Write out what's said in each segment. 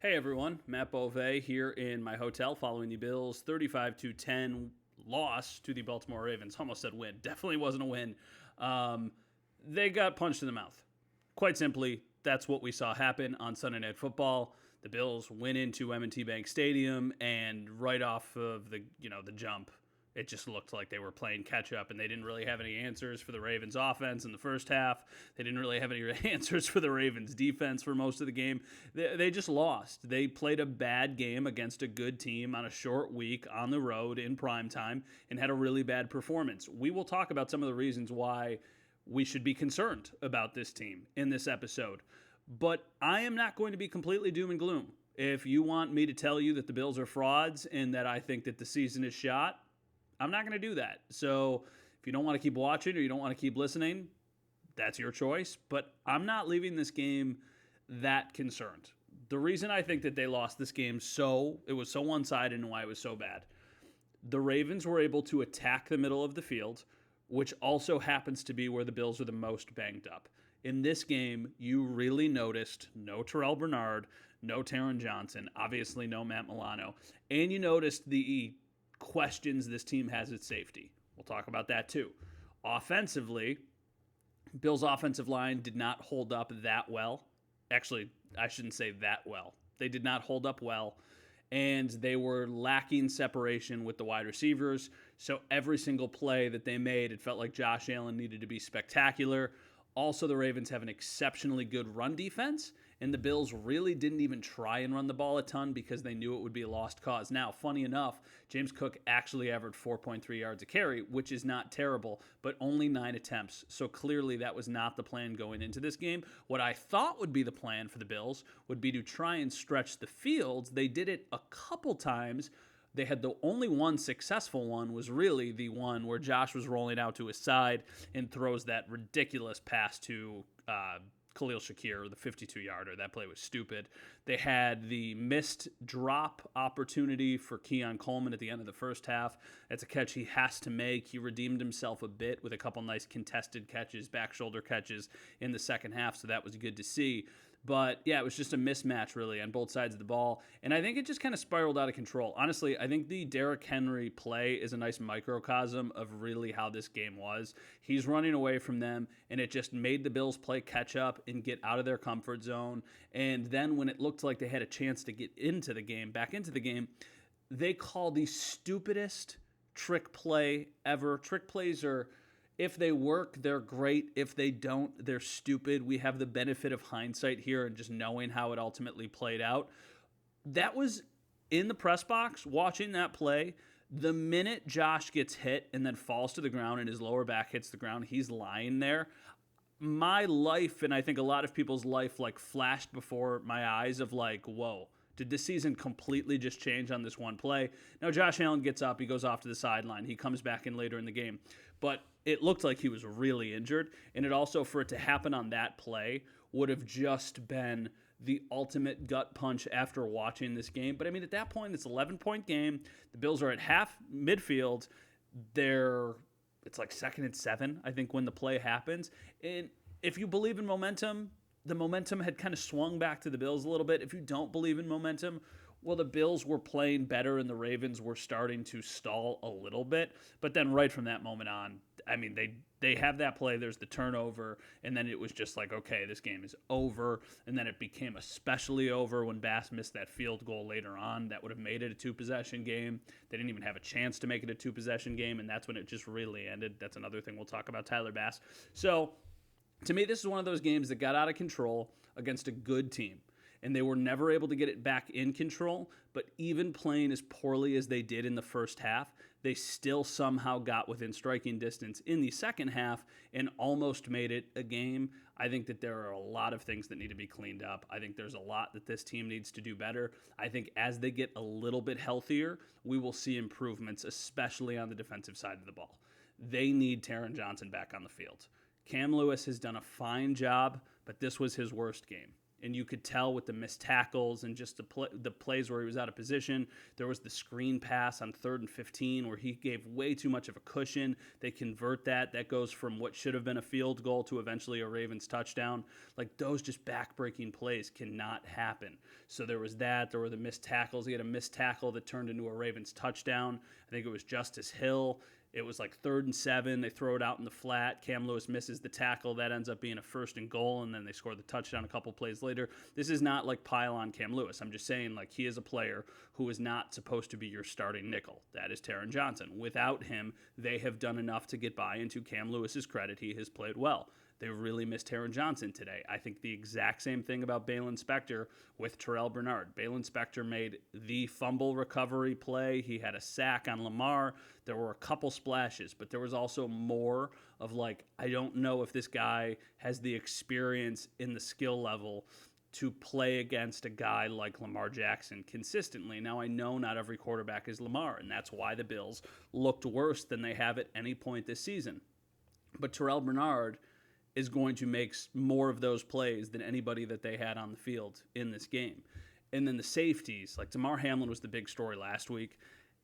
Hey everyone, Matt Bove here in my hotel following the Bills 35-10 loss to the Baltimore Ravens. Almost said win. Definitely wasn't a win. They got punched in the mouth. Quite simply, that's what we saw happen on Sunday Night Football. The Bills went into M&T Bank Stadium, and right off of the jump, it just looked like they were playing catch up, and they didn't really have any answers for the Ravens offense in the first half. They didn't really have any answers for the Ravens defense for most of the game. They just lost. They played a bad game against a good team on a short week on the road in prime time and had a really bad performance. We will talk about some of the reasons why we should be concerned about this team in this episode. But I am not going to be completely doom and gloom. If you want me to tell you that the Bills are frauds and that I think that the season is shot, I'm not going to do that. So if you don't want to keep watching or you don't want to keep listening, that's your choice. But I'm not leaving this game that concerned. The reason I think that they lost this game it was so one-sided and why it was so bad. The Ravens were able to attack the middle of the field, which also happens to be where the Bills are the most banged up. In this game, you really noticed no Terrell Bernard, no Taron Johnson, obviously no Matt Milano, and you noticed the questions this team has at safety. We'll talk about that too. Offensively, Bills' offensive line did not hold up that well. Actually, I shouldn't say that well. They did not hold up well, and they were lacking separation with the wide receivers. So every single play that they made, it felt like Josh Allen needed to be spectacular. Also, the Ravens have an exceptionally good run defense, and the Bills really didn't even try and run the ball a ton because they knew it would be a lost cause. Now, funny enough, James Cook actually averaged 4.3 yards a carry, which is not terrible, but only 9 attempts. So clearly that was not the plan going into this game. What I thought would be the plan for the Bills would be to try and stretch the field. They did it a couple times. They had the only one successful one was really the one where Josh was rolling out to his side and throws that ridiculous pass to Khalil Shakir, the 52-yarder. That play was stupid. They had the missed drop opportunity for Keon Coleman at the end of the first half. That's a catch he has to make. He redeemed himself a bit with a couple nice contested catches, back shoulder catches in the second half, so that was good to see. But yeah, it was just a mismatch really on both sides of the ball. And I think it just kind of spiraled out of control. Honestly, I think the Derrick Henry play is a nice microcosm of really how this game was. He's running away from them, and it just made the Bills play catch up and get out of their comfort zone. And then when it looked like they had a chance to get into the game, back into the game, they call the stupidest trick play ever. Trick plays are, if they work, they're great. If they don't, they're stupid. We have the benefit of hindsight here and just knowing how it ultimately played out. That was in the press box, watching that play. The minute Josh gets hit and then falls to the ground and his lower back hits the ground, he's lying there. My life, and I think a lot of people's life, flashed before my eyes of whoa. Did this season completely just change on this one play? Now, Josh Allen gets up. He goes off to the sideline. He comes back in later in the game. But it looked like he was really injured. And it also, for it to happen on that play, would have just been the ultimate gut punch after watching this game. But, I mean, at that point, it's an 11-point game. The Bills are at half midfield. It's like 2nd and 7, I think, when the play happens. And if you believe in momentum, the momentum had kind of swung back to the Bills a little bit. If you don't believe in momentum, well, the Bills were playing better and the Ravens were starting to stall a little bit. But then right from that moment on, I mean, they have that play, there's the turnover, and then it was just like, okay, this game is over. And then it became especially over when Bass missed that field goal later on. That would have made it a two-possession game. They didn't even have a chance to make it a two-possession game, and that's when it just really ended. That's another thing we'll talk about, Tyler Bass. So, to me, this is one of those games that got out of control against a good team. And they were never able to get it back in control, but even playing as poorly as they did in the first half, they still somehow got within striking distance in the second half and almost made it a game. I think that there are a lot of things that need to be cleaned up. I think there's a lot that this team needs to do better. I think as they get a little bit healthier, we will see improvements, especially on the defensive side of the ball. They need Taron Johnson back on the field. Cam Lewis has done a fine job, but this was his worst game. And you could tell with the missed tackles and just the plays where he was out of position. There was the screen pass on 3rd and 15 where he gave way too much of a cushion. They convert that. That goes from what should have been a field goal to eventually a Ravens touchdown. Like, those just back-breaking plays cannot happen. So there was that. There were the missed tackles. He had a missed tackle that turned into a Ravens touchdown. I think it was Justice Hill. It was like 3rd and 7. They throw it out in the flat. Cam Lewis misses the tackle. That ends up being a 1st and goal, and then they score the touchdown a couple plays later. This is not like pile on Cam Lewis. I'm just saying, like, he is a player who is not supposed to be your starting nickel. That is Taron Johnson. Without him, they have done enough to get by, and to Cam Lewis's credit, he has played well. They really missed Taron Johnson today. I think the exact same thing about Balin Spector with Terrell Bernard. Balin Spector made the fumble recovery play. He had a sack on Lamar. There were a couple splashes, but there was also more of like, I don't know if this guy has the experience in the skill level to play against a guy like Lamar Jackson consistently. Now, I know not every quarterback is Lamar, and that's why the Bills looked worse than they have at any point this season. But Terrell Bernard is going to make more of those plays than anybody that they had on the field in this game. And then the safeties, like Damar Hamlin was the big story last week.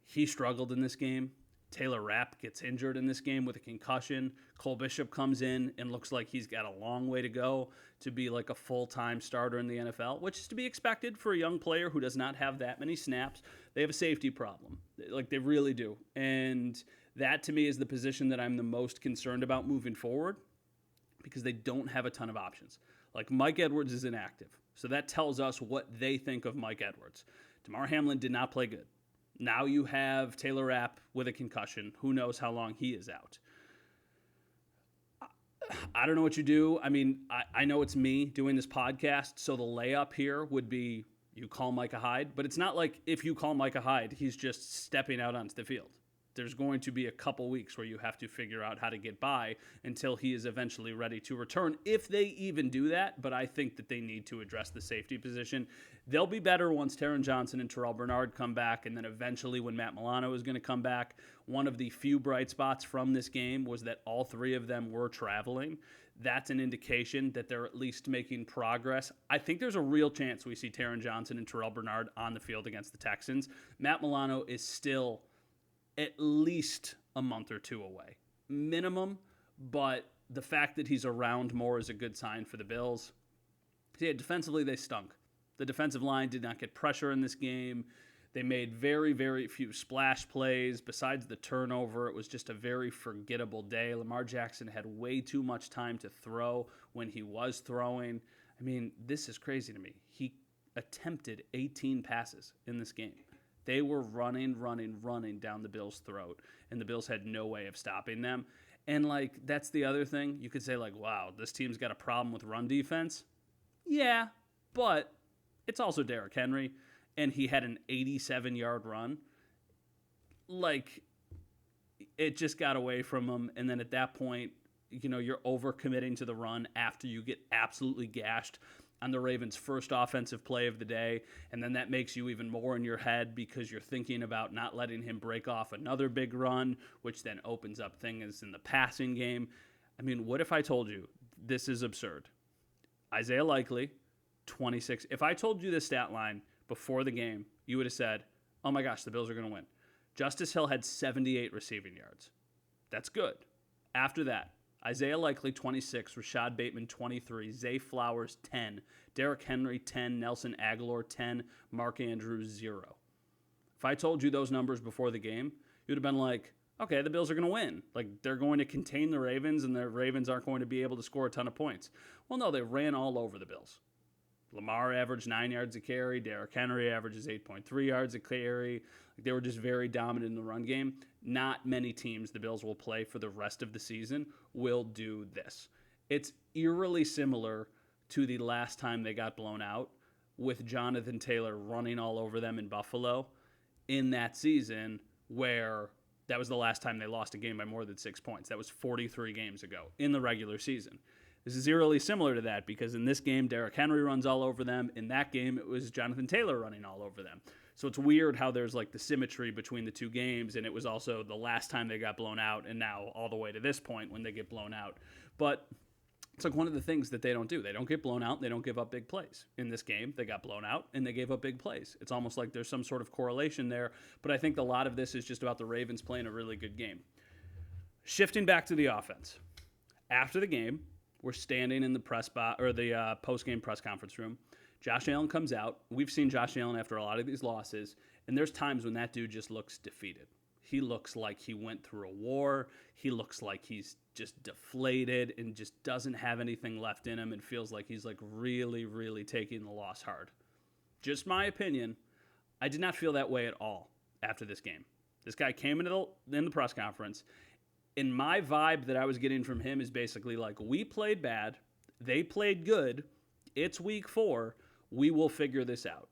He struggled in this game. Taylor Rapp gets injured in this game with a concussion. Cole Bishop comes in and looks like he's got a long way to go to be like a full-time starter in the NFL, which is to be expected for a young player who does not have that many snaps. They have a safety problem. Like, they really do. And that, to me, is the position that I'm the most concerned about moving forward, because they don't have a ton of options. Like, Mike Edwards is inactive, so that tells us what they think of Mike Edwards. Damar Hamlin did not play good. Now you have Taylor Rapp with a concussion. Who knows how long he is out. I don't know what you do. I mean, I know it's me doing this podcast, so the layup here would be you call Micah Hyde, but it's not like if you call Micah Hyde, he's just stepping out onto the field. There's going to be a couple weeks where you have to figure out how to get by until he is eventually ready to return, if they even do that. But I think that they need to address the safety position. They'll be better once Taron Johnson and Terrell Bernard come back, and then eventually when Matt Milano is going to come back. One of the few bright spots from this game was that all three of them were traveling. That's an indication that they're at least making progress. I think there's a real chance we see Taron Johnson and Terrell Bernard on the field against the Texans. Matt Milano is still at least a month or two away, minimum, but the fact that he's around more is a good sign for the Bills. Yeah, defensively, they stunk. The defensive line did not get pressure in this game. They made very, very few splash plays. Besides the turnover, it was just a very forgettable day. Lamar Jackson had way too much time to throw when he was throwing. I mean, this is crazy to me. He attempted 18 passes in this game. They were running down the Bills' throat, and the Bills had no way of stopping them. And, like, that's the other thing. You could say, like, wow, this team's got a problem with run defense. Yeah, but it's also Derrick Henry, and he had an 87-yard run. Like, it just got away from him, and then at that point, you know, you're overcommitting to the run after you get absolutely gashed on the Ravens' first offensive play of the day, and then that makes you even more in your head because you're thinking about not letting him break off another big run, which then opens up things in the passing game. I mean, what if I told you this is absurd? Isaiah Likely, 26. If I told you this stat line before the game, you would have said, oh my gosh, the Bills are going to win. Justice Hill had 78 receiving yards. That's good. After that, Isaiah Likely, 26, Rashad Bateman, 23, Zay Flowers, 10, Derrick Henry, 10, Nelson Aguilar, 10, Mark Andrews, 0. If I told you those numbers before the game, you would have been like, okay, the Bills are going to win. Like, they're going to contain the Ravens, and the Ravens aren't going to be able to score a ton of points. Well, no, they ran all over the Bills. Lamar averaged 9 yards a carry. Derrick Henry averages 8.3 yards a carry. They were just very dominant in the run game. Not many teams the Bills will play for the rest of the season will do this. It's eerily similar to the last time they got blown out with Jonathan Taylor running all over them in Buffalo in that season, where that was the last time they lost a game by more than 6 points. That was 43 games ago in the regular season. This is eerily similar to that because in this game, Derrick Henry runs all over them. In that game, it was Jonathan Taylor running all over them. So it's weird how there's like the symmetry between the two games, and it was also the last time they got blown out and now all the way to this point when they get blown out. But It's like one of the things that they don't do. They don't get blown out. They don't give up big plays. In this game, they got blown out and they gave up big plays. It's almost like there's some sort of correlation there. But I think a lot of this is just about the Ravens playing a really good game. Shifting back to the offense. After the game, we're standing in the the post-game press conference room. Josh Allen comes out. We've seen Josh Allen after a lot of these losses, and there's times when that dude just looks defeated. He looks like he went through a war. He looks like he's just deflated and just doesn't have anything left in him and feels like he's like really, really taking the loss hard. Just my opinion. I did not feel that way at all after this game. This guy came in the press conference, and my vibe that I was getting from him is basically like, we played bad. They played good. It's week 4. We will figure this out.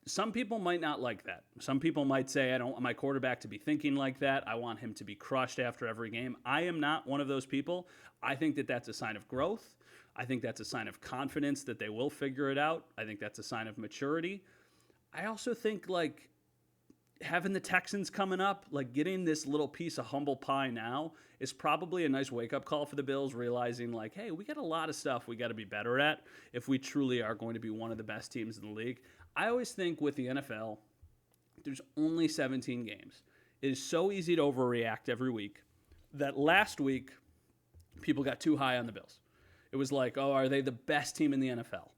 Some people might not like that. Some people might say, I don't want my quarterback to be thinking like that. I want him to be crushed after every game. I am not one of those people. I think that that's a sign of growth. I think that's a sign of confidence that they will figure it out. I think that's a sign of maturity. I also think, like, having the Texans coming up, like getting this little piece of humble pie now is probably a nice wake-up call for the Bills, realizing like, hey, we got a lot of stuff we got to be better at if we truly are going to be one of the best teams in the league. I always think with the NFL, there's only 17 games. It is so easy to overreact every week that last week people got too high on the Bills. It was like, oh, are they the best team in the NFL?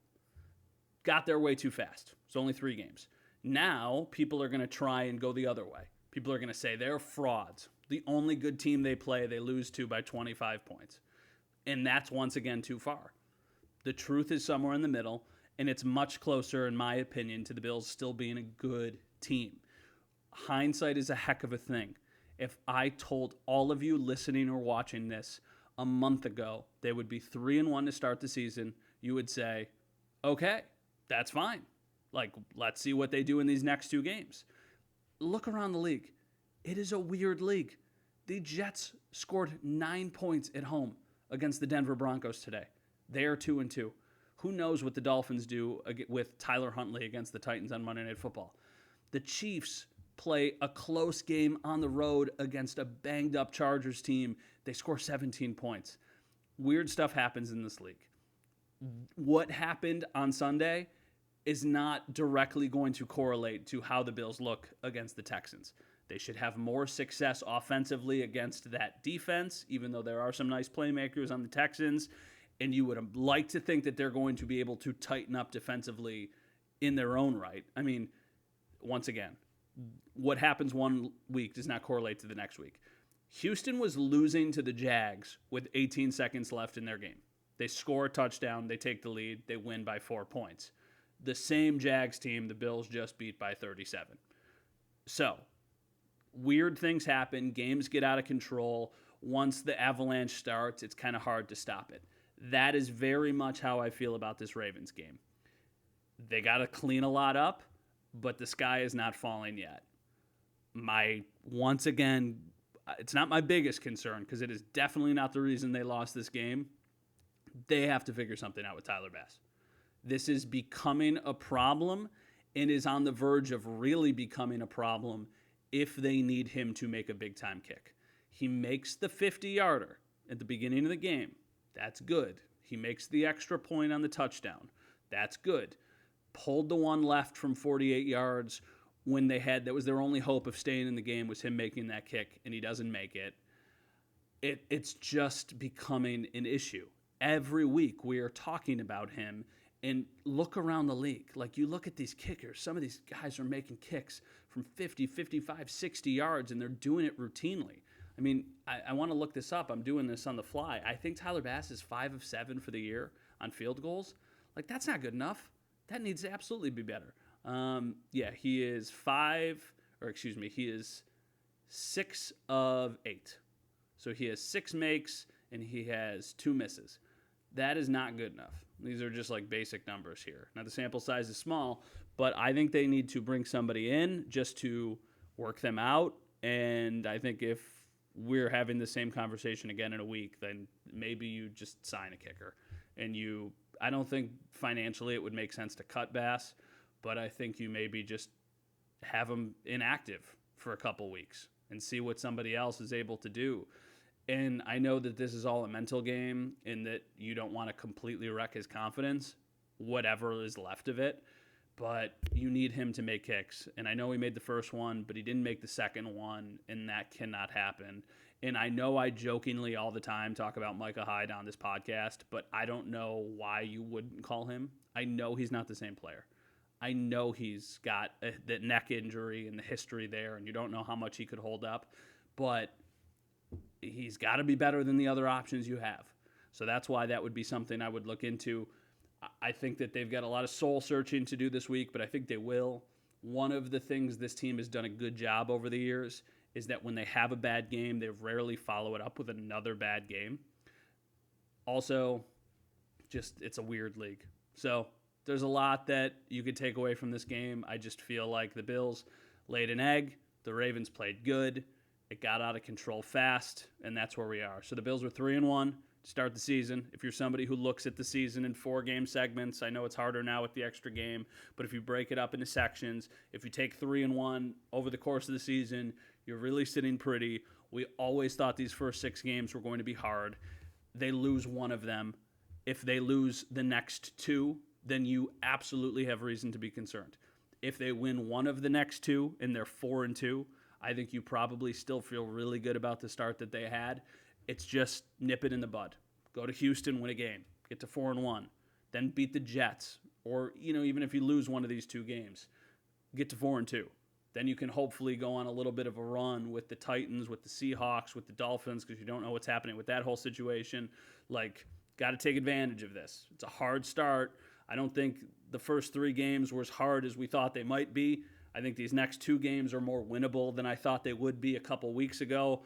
Got there way too fast. It's only 3 games. Now, people are going to try and go the other way. People are going to say they're frauds. The only good team they play, they lose to by 25 points. And that's, once again, too far. The truth is somewhere in the middle, and it's much closer, in my opinion, to the Bills still being a good team. Hindsight is a heck of a thing. If I told all of you listening or watching this a month ago they would be 3-1 to start the season, you would say, okay, that's fine. Like, let's see what they do in these next 2 games. Look around the league. It is a weird league. The Jets scored 9 points at home against the Denver Broncos today. They are 2-2. Who knows what the Dolphins do with Tyler Huntley against the Titans on Monday Night Football? The Chiefs play a close game on the road against a banged-up Chargers team. They score 17 points. Weird stuff happens in this league. What happened on Sunday is not directly going to correlate to how the Bills look against the Texans. They should have more success offensively against that defense, even though there are some nice playmakers on the Texans. And you would like to think that they're going to be able to tighten up defensively in their own right. I mean, once again, what happens one week does not correlate to the next week. Houston was losing to the Jags with 18 seconds left in their game. They score a touchdown, they take the lead, they win by 4 points. The same Jags team the Bills just beat by 37. So, weird things happen. Games get out of control. Once the avalanche starts, it's kind of hard to stop it. That is very much how I feel about this Ravens game. They got to clean a lot up, but the sky is not falling yet. Once again, it's not my biggest concern because it is definitely not the reason they lost this game. They have to figure something out with Tyler Bass. This is becoming a problem and is on the verge of really becoming a problem if they need him to make a big-time kick. He makes the 50-yarder at the beginning of the game. That's good. He makes the extra point on the touchdown. That's good. Pulled the one left from 48 yards when that was their only hope of staying in the game was him making that kick, and he doesn't make it. It's just becoming an issue. Every week we are talking about him. And look around the league. Like, you look at these kickers. Some of these guys are making kicks from 50, 55, 60 yards, and they're doing it routinely. I mean, I want to look this up. I'm doing this on the fly. I think Tyler Bass is 5 of 7 for the year on field goals. Like, that's not good enough. That needs to absolutely be better. He is he is 6 of 8. So he has 6 makes, and he has 2 misses. That is not good enough. These are just like basic numbers here. Now, the sample size is small, but I think they need to bring somebody in just to work them out. And I think if we're having the same conversation again in a week, then maybe you just sign a kicker. And I don't think financially it would make sense to cut Bass, but I think you maybe just have him inactive for a couple weeks and see what somebody else is able to do. And I know that this is all a mental game and that you don't want to completely wreck his confidence, whatever is left of it. But you need him to make kicks. And I know he made the first one, but he didn't make the second one, and that cannot happen. And I know I jokingly all the time talk about Micah Hyde on this podcast, but I don't know why you wouldn't call him. I know he's not the same player. I know he's got the neck injury and the history there, and you don't know how much he could hold up. But he's got to be better than the other options you have. So that's why that would be something I would look into. I think that they've got a lot of soul searching to do this week, but I think they will. One of the things this team has done a good job over the years is that when they have a bad game, they rarely follow it up with another bad game. Also, just it's a weird league. So there's a lot that you could take away from this game. I just feel like the Bills laid an egg. The Ravens played good. It got out of control fast, and that's where we are. So the Bills were 3-1 to start the season. If you're somebody who looks at the season in 4-game segments, I know it's harder now with the extra game, but if you break it up into sections, if you take 3-1 over the course of the season, you're really sitting pretty. We always thought these first 6 games were going to be hard. They lose one of them. If they lose the next 2, then you absolutely have reason to be concerned. If they win one of the next 2 and they're 4-2, I think you probably still feel really good about the start that they had. It's just nip it in the bud. Go to Houston, win a game, get to 4-1, then beat the Jets. Or, even if you lose one of these 2 games, get to 4-2. Then you can hopefully go on a little bit of a run with the Titans, with the Seahawks, with the Dolphins, because you don't know what's happening with that whole situation. Got to take advantage of this. It's a hard start. I don't think the first 3 games were as hard as we thought they might be. I think these next 2 games are more winnable than I thought they would be a couple weeks ago.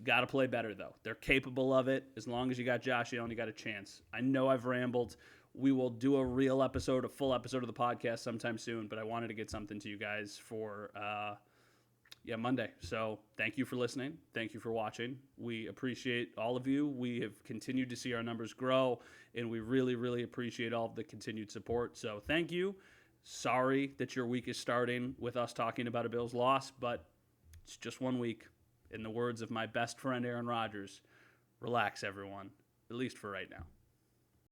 Got to play better, though. They're capable of it. As long as you got Josh Allen, you got a chance. I know I've rambled. We will do a full episode of the podcast sometime soon, but I wanted to get something to you guys for Monday. So thank you for listening. Thank you for watching. We appreciate all of you. We have continued to see our numbers grow, and we really, really appreciate all of the continued support. So thank you. Sorry that your week is starting with us talking about a Bills loss, but it's just 1 week. In the words of my best friend Aaron Rodgers, relax, everyone, at least for right now.